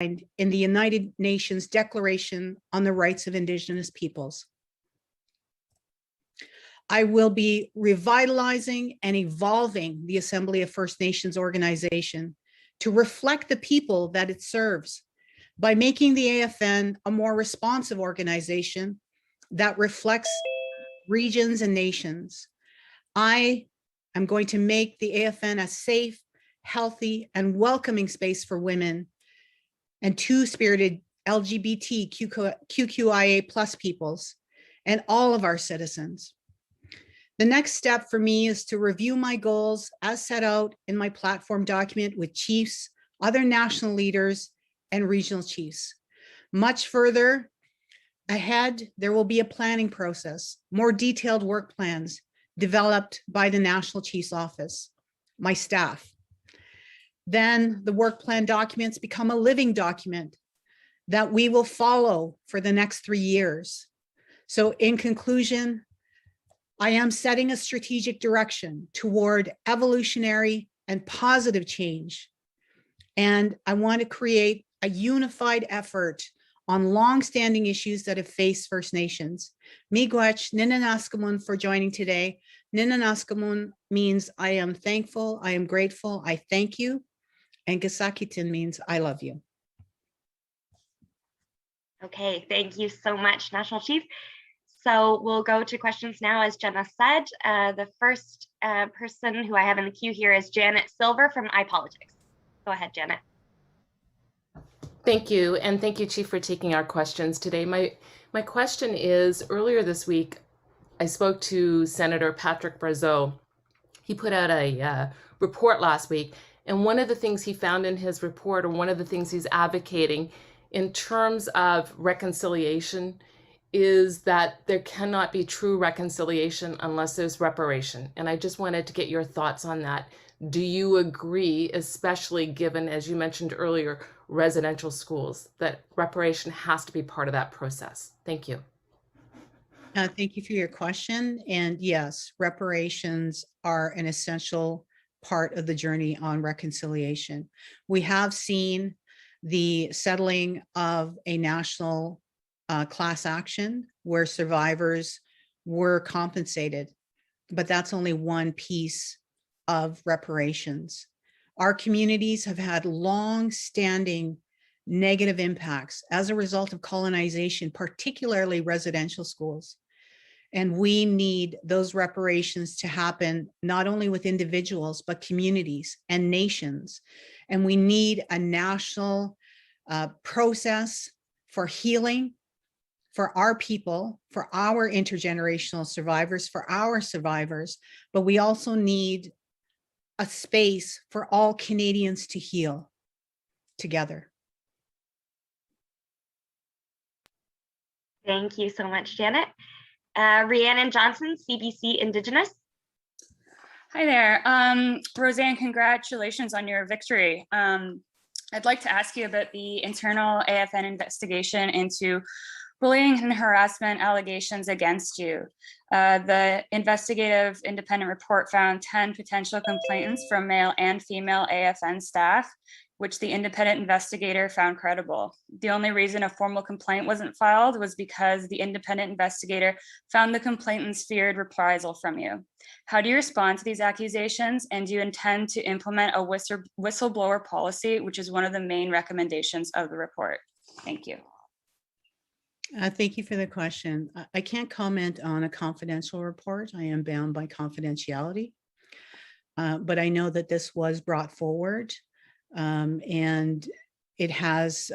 in the United Nations Declaration on the Rights of Indigenous Peoples. I will be revitalizing and evolving the Assembly of First Nations organization to reflect the people that it serves by making the AFN a more responsive organization that reflects regions and nations. I am going to make the AFN a safe, healthy, and welcoming space for women and two-spirited LGBTQIA+ peoples and all of our citizens. The next step for me is to review my goals as set out in my platform document with chiefs, other national leaders, and regional chiefs. Much further ahead, there will be a planning process, more detailed work plans developed by the National Chief's Office, my staff. Then the work plan documents become a living document that we will follow for the next 3 years. So in conclusion, I am setting a strategic direction toward evolutionary and positive change. And I want to create a unified effort on longstanding issues that have faced First Nations. Miigwech Ninanaskamun for joining today. Ninanaskamun means I am thankful, I am grateful, I thank you. And Gasakitin means I love you. Okay, thank you so much, National Chief. So we'll go to questions now, as Jenna said. The first person who I have in the queue here is Janet Silver from iPolitics. Go ahead, Janet. Thank you, and thank you, Chief, for taking our questions today. My question is, earlier this week, I spoke to Senator Patrick Brazeau. He put out a report last week, and one of the things he found in his report, or one of the things he's advocating in terms of reconciliation, is that there cannot be true reconciliation unless there's reparation. And I just wanted to get your thoughts on that. Do you agree, especially given, as you mentioned earlier, residential schools, that reparation has to be part of that process? Thank you. Thank you for your question. And yes, reparations are an essential part of the journey on reconciliation. We have seen the settling of a national class action where survivors were compensated, but that's only one piece of reparations. Our communities have had long-standing negative impacts as a result of colonization, particularly residential schools. And we need those reparations to happen not only with individuals, but communities and nations. And we need a national process for healing, for our people, for our intergenerational survivors, for our survivors, but we also need a space for all Canadians to heal together. Thank you so much, Janet. Rhiannon Johnson, CBC Indigenous. Hi there. RoseAnne, congratulations on your victory. I'd like to ask you about the internal AFN investigation into bullying and harassment allegations against you. The investigative independent report found 10 potential complainants from male and female AFN staff, which the independent investigator found credible. The only reason a formal complaint wasn't filed was because the independent investigator found the complainants feared reprisal from you. How do you respond to these accusations, and do you intend to implement a whistleblower policy, which is one of the main recommendations of the report? Thank you. Thank you for the question. I can't comment on a confidential report. I am bound by confidentiality, but I know that this was brought forward, and it has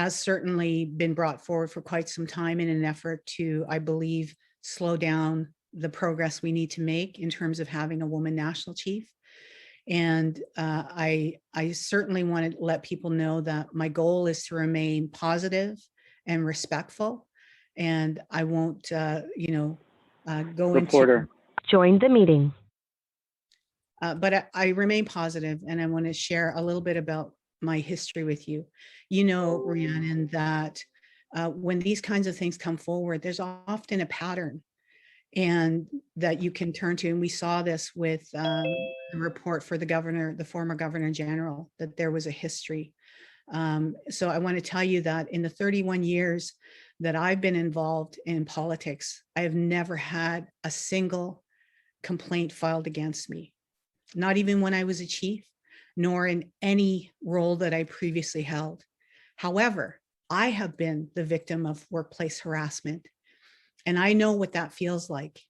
certainly been brought forward for quite some time in an effort to, I believe, slow down the progress we need to make in terms of having a woman national chief. And I certainly want to let people know that my goal is to remain positive and respectful, and I won't, go Reporter. Join the meeting. But I remain positive, and I want to share a little bit about my history with you. You know, Rhiannon, that when these kinds of things come forward, there's often a pattern and that you can turn to. And we saw this with the report for the governor, the former governor general, that there was a history So I want to tell you that in the 31 years that I've been involved in politics, I have never had a single complaint filed against me, not even when I was a chief, nor in any role that I previously held. However, I have been the victim of workplace harassment, and I know what that feels like.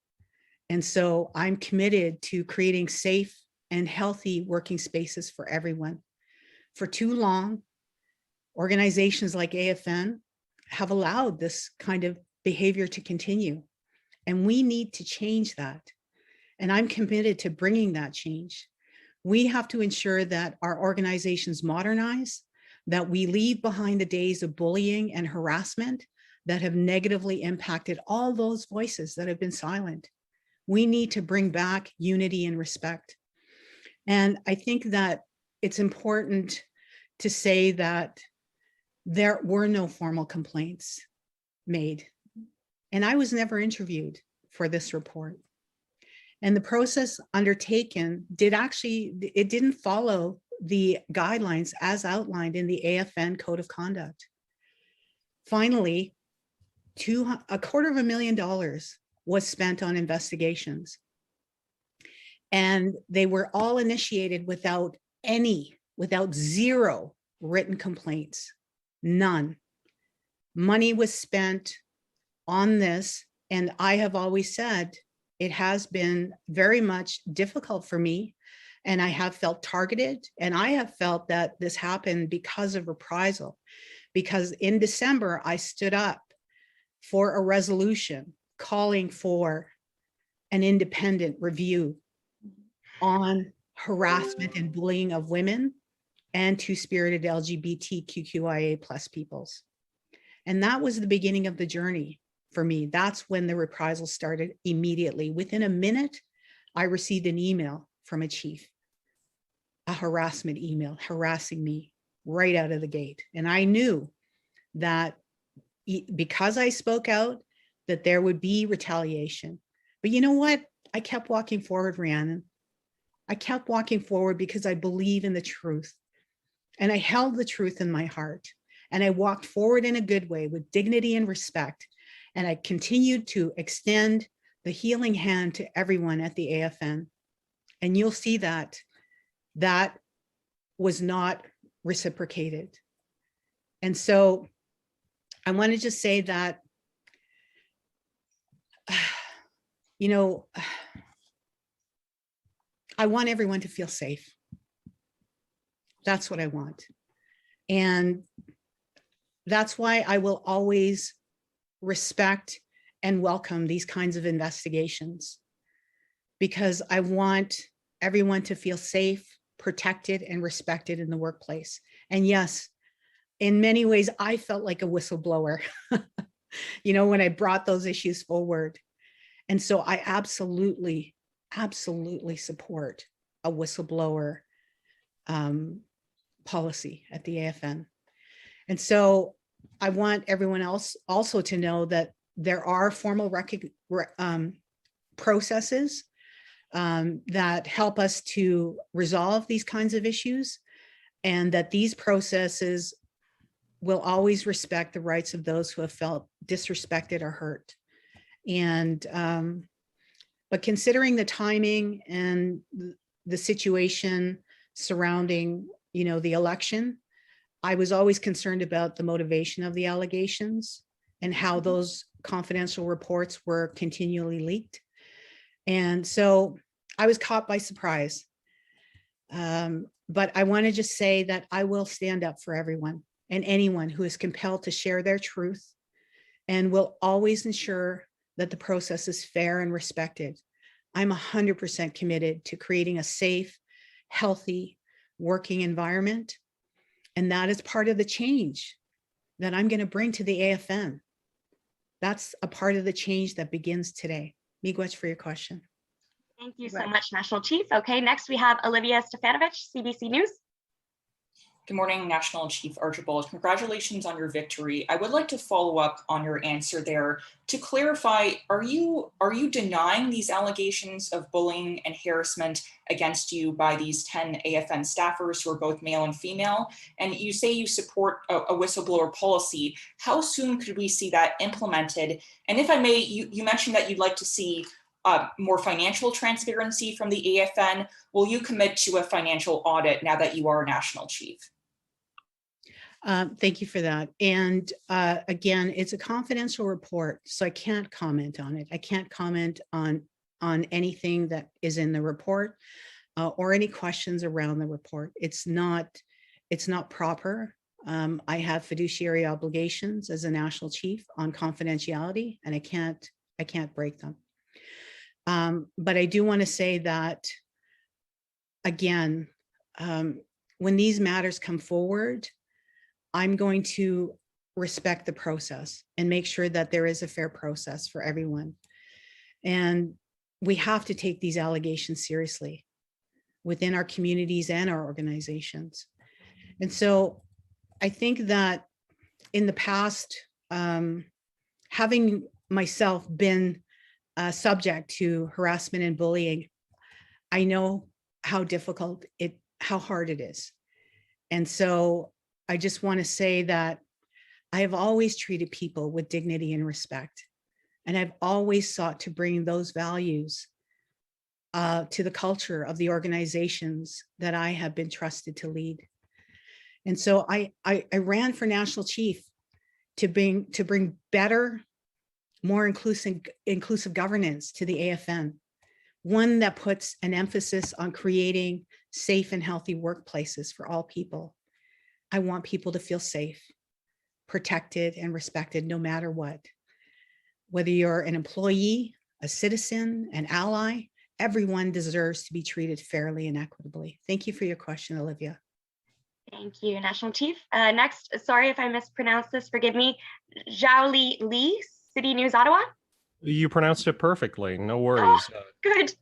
And so I'm committed to creating safe and healthy working spaces for everyone. For too long, organizations like AFN have allowed this kind of behavior to continue, and we need to change that. And I'm committed to bringing that change. We have to ensure that our organizations modernize, that we leave behind the days of bullying and harassment that have negatively impacted all those voices that have been silent. We need to bring back unity and respect. And I think that it's important to say that there were no formal complaints made. And I was never interviewed for this report. And the process undertaken didn't follow the guidelines as outlined in the AFN Code of Conduct. Finally, $250,000 was spent on investigations. And they were all initiated without zero written complaints, none. Money was spent on this, and I have always said it has been very much difficult for me, and I have felt targeted, and I have felt that this happened because of reprisal. Because in December, I stood up for a resolution calling for an independent review on harassment and bullying of women and two-spirited LGBTQIA+ peoples. And that was the beginning of the journey for me. That's when the reprisal started immediately. Within a minute, I received an email from a chief, a harassment email harassing me right out of the gate. And I knew that because I spoke out, that there would be retaliation. But you know what? I kept walking forward, Rhiannon. I kept walking forward because I believe in the truth. And I held the truth in my heart. And I walked forward in a good way with dignity and respect. And I continued to extend the healing hand to everyone at the AFN. And you'll see that that was not reciprocated. And so I want to just say that, you know, I want everyone to feel safe. That's what I want. And that's why I will always respect and welcome these kinds of investigations, because I want everyone to feel safe, protected, and respected in the workplace. And yes, in many ways, I felt like a whistleblower, you know, when I brought those issues forward. And so I absolutely support a whistleblower policy at the AFN. And so I want everyone else also to know that there are formal processes that help us to resolve these kinds of issues, and that these processes will always respect the rights of those who have felt disrespected or hurt. And but considering the timing and the situation surrounding, you know, the election, I was always concerned about the motivation of the allegations and how those confidential reports were continually leaked. And so I was caught by surprise. But I want to just say that I will stand up for everyone and anyone who is compelled to share their truth, and will always ensure that the process is fair and respected. I'm 100% committed to creating a safe, healthy working environment. And that is part of the change that I'm going to bring to the AFN. That's a part of the change that begins today. Miigwech for your question. Thank you so much, National Chief. Okay, next we have Olivia Stefanovich, CBC News. Good morning, National Chief Archibald. Congratulations on your victory. I would like to follow up on your answer there. To clarify, are you denying these allegations of bullying and harassment against you by these 10 AFN staffers who are both male and female? And you say you support a whistleblower policy. How soon could we see that implemented? And if I may, you mentioned that you'd like to see more financial transparency from the AFN. Will you commit to a financial audit now that you are National Chief? Thank you for that. And again, it's a confidential report, so I can't comment on it. I can't comment on anything that is in the report or any questions around the report. It's not proper. I have fiduciary obligations as a National Chief on confidentiality, and I can't break them. But I do want to say that, again, when these matters come forward, I'm going to respect the process and make sure that there is a fair process for everyone. And we have to take these allegations seriously within our communities and our organizations. And so I think that in the past, having myself been subject to harassment and bullying, I know how difficult how hard it is. And so I just want to say that I have always treated people with dignity and respect. And I've always sought to bring those values to the culture of the organizations that I have been trusted to lead. And so I ran for National Chief to bring better, more inclusive governance to the AFN, one that puts an emphasis on creating safe and healthy workplaces for all people. I want people to feel safe, protected, and respected no matter what. Whether you're an employee, a citizen, an ally, everyone deserves to be treated fairly and equitably. Thank you for your question, Olivia. Thank you, National Chief. Next, sorry if I mispronounced this, forgive me, Zhaoli Li, City News, Ottawa. You pronounced it perfectly, no worries. Oh, good.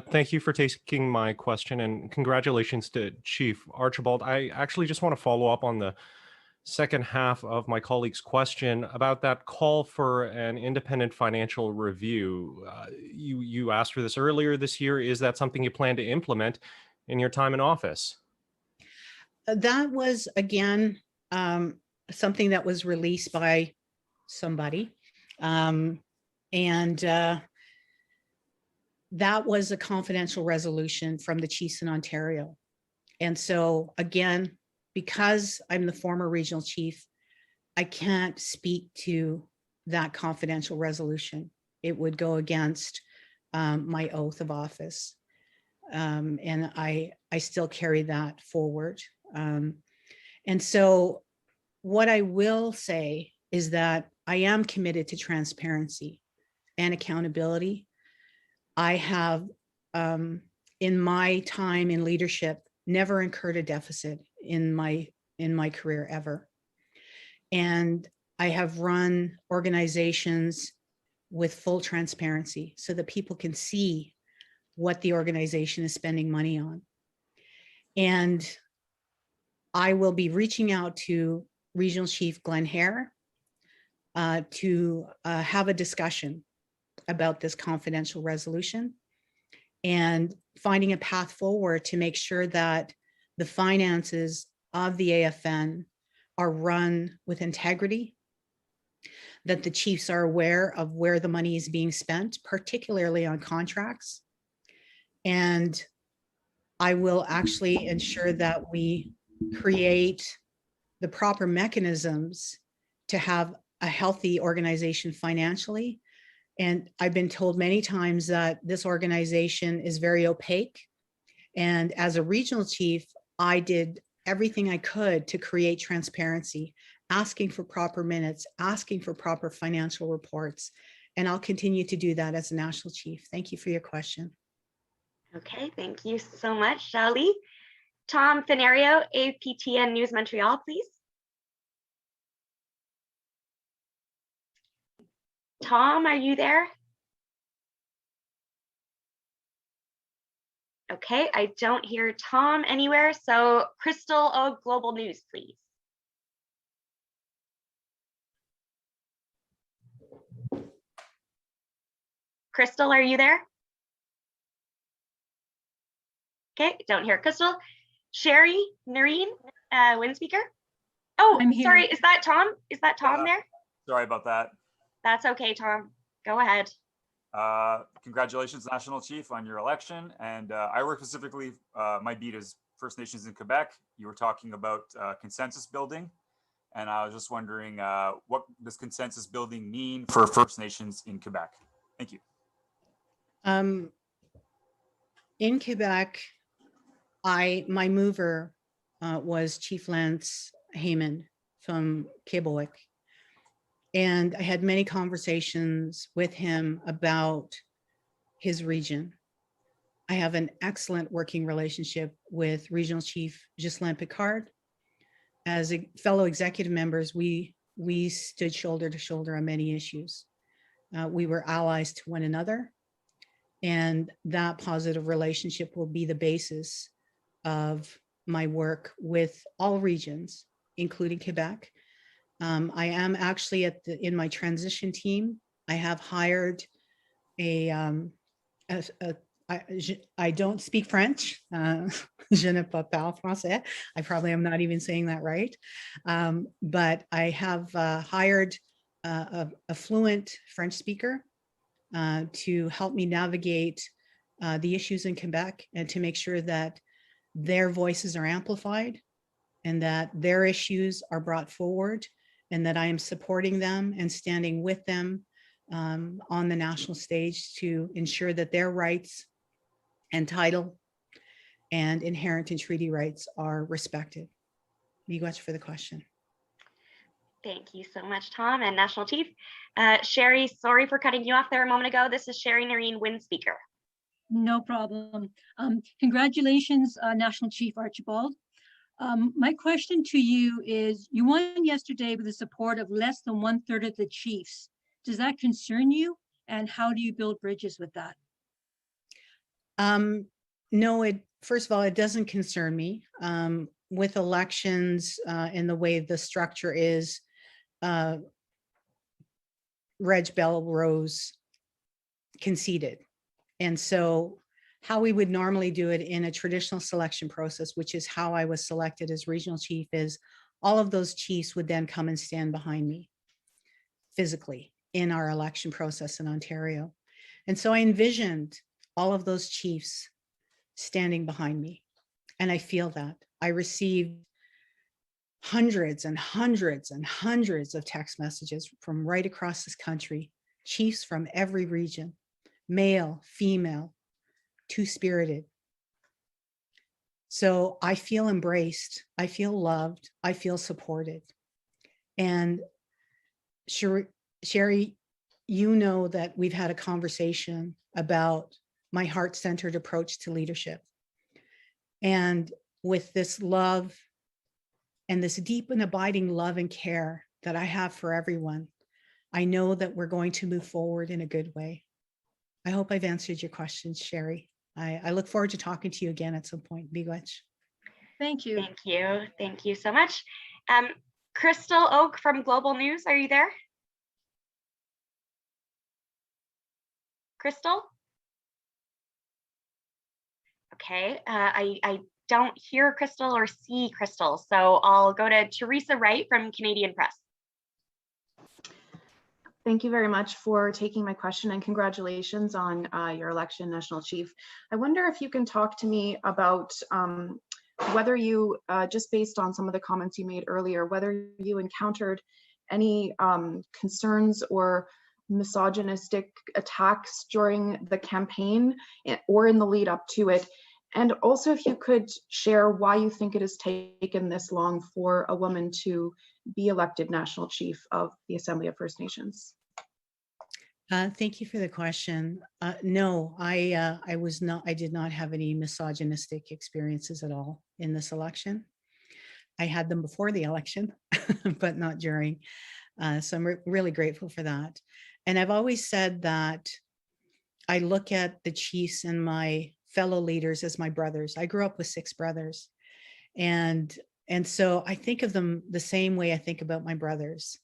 Thank you for taking my question, and congratulations to Chief Archibald. I actually just want to follow up on the second half of my colleague's question about that call for an independent financial review. You asked for this earlier this year. Is that something you plan to implement in your time in office? That was, again, something that was released by somebody. That was a confidential resolution from the chiefs in Ontario. And so again, because I'm the former regional chief, I can't speak to that confidential resolution. It would go against my oath of office. And I still carry that forward. And so what I will say is that I am committed to transparency and accountability. I have, in my time in leadership, never incurred a deficit in my career ever. And I have run organizations with full transparency so that people can see what the organization is spending money on. And I will be reaching out to Regional Chief Glenn Hare to have a discussion about this confidential resolution and finding a path forward to make sure that the finances of the AFN are run with integrity, that the chiefs are aware of where the money is being spent, particularly on contracts. And I will actually ensure that we create the proper mechanisms to have a healthy organization financially. And I've been told many times that this organization is very opaque. And as a regional chief, I did everything I could to create transparency, asking for proper minutes, asking for proper financial reports. And I'll continue to do that as a national chief. Thank you for your question. Okay, thank you so much, Zhaoli. Tom Fenario, APTN News Montreal, please. Tom, are you there? Okay, I don't hear Tom anywhere. So Crystal of Global News, please. Crystal, are you there? Okay, don't hear Crystal. Sherry, Noreen, wind speaker. Oh, I'm here. sorry, is that Tom? Is that Tom there? Sorry about that. That's okay, Tom. Go ahead. Congratulations, National Chief, on your election. And I work specifically, my beat is First Nations in Quebec. You were talking about consensus building. And I was just wondering, what does consensus building mean for First Nations in Quebec? Thank you. In Quebec, my mover was Chief Lance Heyman from Quebec. And I had many conversations with him about his region. I have an excellent working relationship with Regional Chief Ghislain Picard. As fellow executive members, we stood shoulder to shoulder on many issues. We were allies to one another, and that positive relationship will be the basis of my work with all regions, including Quebec. I am actually in my transition team. I have hired I don't speak French. Je ne parle français. I probably am not even saying that right. But I have hired a fluent French speaker to help me navigate the issues in Quebec and to make sure that their voices are amplified and that their issues are brought forward and that I am supporting them and standing with them on the national stage to ensure that their rights and title and inherent and treaty rights are respected. Miigwech for the question. Thank you so much, Tom and National Chief. Sherry, sorry for cutting you off there a moment ago. This is Sherry Noreen, wind speaker. No problem. Congratulations, National Chief Archibald. My question to you is, you won yesterday with the support of less than 1/3 of the chiefs. Does that concern you? And how do you build bridges with that? No, first of all, it doesn't concern me. With elections and the way the structure is, Reg Bell Rose conceded. And so how we would normally do it in a traditional selection process, which is how I was selected as regional chief, is all of those chiefs would then come and stand behind me physically in our election process in Ontario. And so I envisioned all of those chiefs standing behind me. And I feel that. I received hundreds and hundreds and hundreds of text messages from right across this country, chiefs from every region, male, female, two-spirited. So I feel embraced, I feel loved, I feel supported. And Sherry, you know that we've had a conversation about my heart-centered approach to leadership. And with this love and this deep and abiding love and care that I have for everyone, I know that we're going to move forward in a good way. I hope I've answered your questions, Sherry. I look forward to talking to you again at some point. Miigwech. Thank you. Thank you. Thank you so much. Crystal Oak from Global News, are you there? Crystal? Okay, I don't hear Crystal or see Crystal, so I'll go to Teresa Wright from Canadian Press. Thank you very much for taking my question and congratulations on your election, National Chief. I wonder if you can talk to me about whether you, just based on some of the comments you made earlier, whether you encountered any concerns or misogynistic attacks during the campaign or in the lead up to it. And also if you could share why you think it has taken this long for a woman to be elected National Chief of the Assembly of First Nations. Thank you for the question. No, I did not have any misogynistic experiences at all in this election. I had them before the election, but not during. So I'm really grateful for that. And I've always said that I look at the chiefs in my fellow leaders as my brothers. I grew up with 6 brothers. And so I think of them the same way I think about my brothers.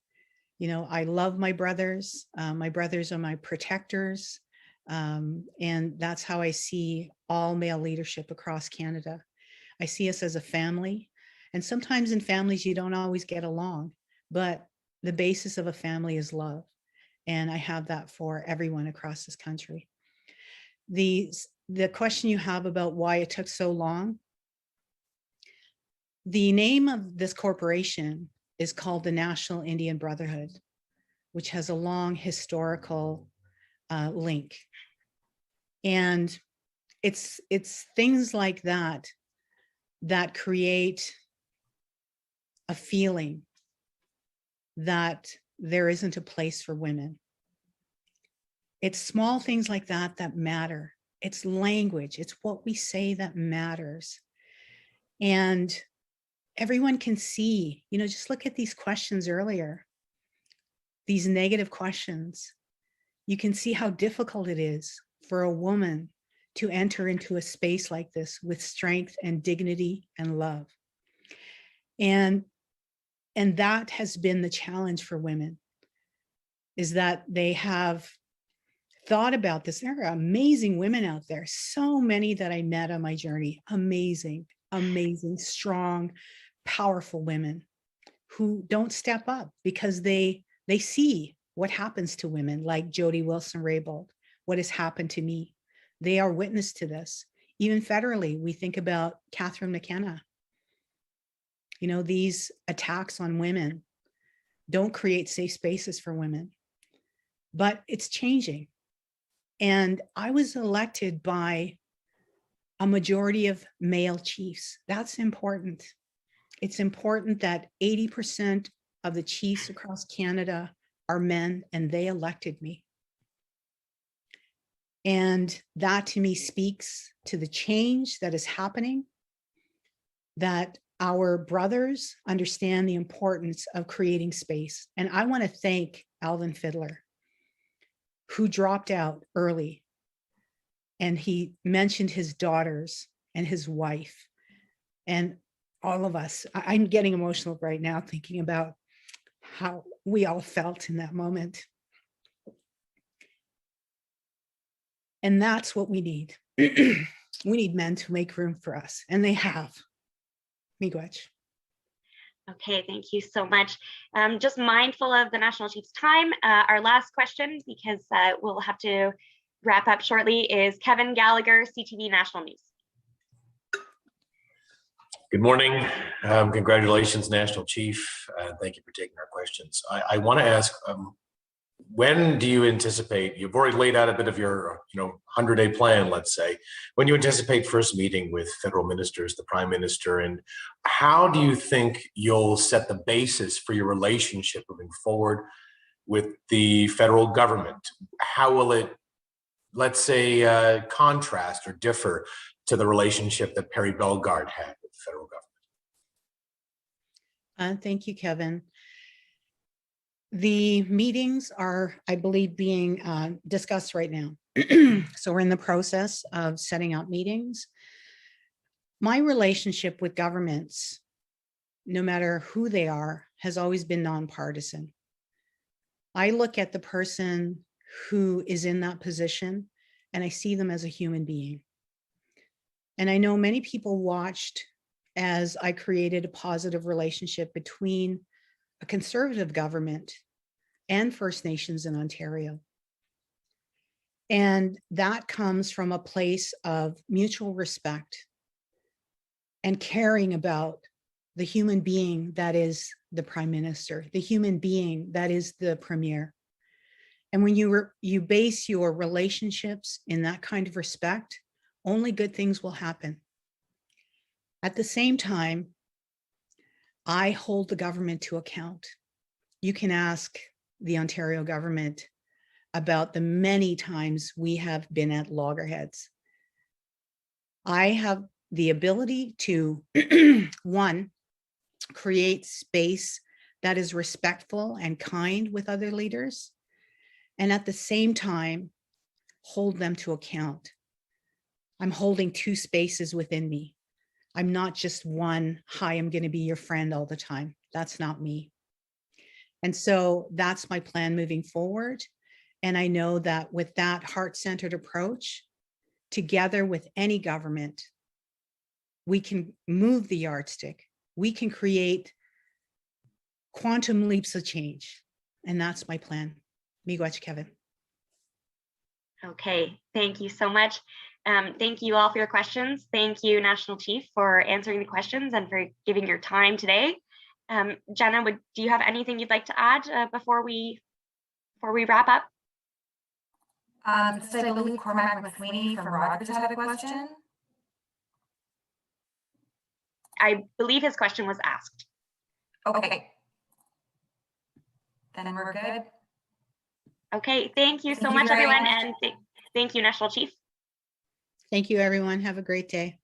You know, I love my brothers. My brothers are my protectors. And that's how I see all male leadership across Canada. I see us as a family. And sometimes in families, you don't always get along, but the basis of a family is love. And I have that for everyone across this country. The question you have about why it took so long, the name of this corporation is called the National Indian Brotherhood, which has a long historical link. And it's things like that that create a feeling that there isn't a place for women. It's small things like that that matter. It's language. It's what we say that matters. And everyone can see, you know, just look at these questions earlier, these negative questions. You can see how difficult it is for a woman to enter into a space like this with strength and dignity and love. And that has been the challenge for women, is that they have thought about this. There are amazing women out there, so many that I met on my journey, amazing, strong, powerful women who don't step up because they see what happens to women like Jody Wilson-Raybould, what has happened to me. They are witness to this. Even federally, we think about Catherine McKenna. You know, these attacks on women don't create safe spaces for women, but it's changing. And I was elected by a majority of male chiefs. That's important. It's important that 80% of the chiefs across Canada are men, and they elected me. And that to me speaks to the change that is happening, that our brothers understand the importance of creating space. And I want to thank Alvin Fiddler, who dropped out early. And he mentioned his daughters and his wife and all of us. I'm getting emotional right now thinking about how we all felt in that moment. And that's what we need. We need men to make room for us, and they have. Miigwech. Okay, thank you so much. Just mindful of the National Chief's time. Our last question, because we'll have to wrap up shortly, is Kevin Gallagher, CTV National News. Good morning. Congratulations, National Chief. Thank you for taking our questions. I want to ask, when do you anticipate, you've already laid out a bit of your 100-day plan, let's say, when you anticipate first meeting with federal ministers, the Prime Minister, and how do you think you'll set the basis for your relationship moving forward with the federal government? How will it, let's say, contrast or differ to the relationship that Perry Bellegarde had with the federal government? Thank you, Kevin. The meetings are, I believe, being discussed right now. So we're in the process of setting up meetings. My relationship with governments, no matter who they are, has always been nonpartisan. I look at the person who is in that position and I see them as a human being. And I know many people watched as I created a positive relationship between a conservative government and First Nations in Ontario. And that comes from a place of mutual respect and caring about the human being that is the Prime Minister, the human being that is the Premier. And when you base your relationships in that kind of respect, only good things will happen. At the same time, I hold the government to account. You can ask the Ontario government about the many times we have been at loggerheads. I have the ability to, one, create space that is respectful and kind with other leaders, and at the same time, hold them to account. I'm holding two spaces within me. I'm not just one, hi, I'm going to be your friend all the time. That's not me. And so that's my plan moving forward. And I know that with that heart-centered approach, together with any government, we can move the yardstick. We can create quantum leaps of change. And that's my plan. Miigwech, Kevin. Okay, thank you so much. Thank you all for your questions. Thank you, National Chief, for answering the questions and for giving your time today. Jenna, do you have anything you'd like to add before we wrap up? So I believe Cormac McSweeney from Rogers had a question. I believe his question was asked. Okay. Then we're good. Okay, thank you so much, everyone, and thank you, National Chief. Thank you, everyone. Have a great day.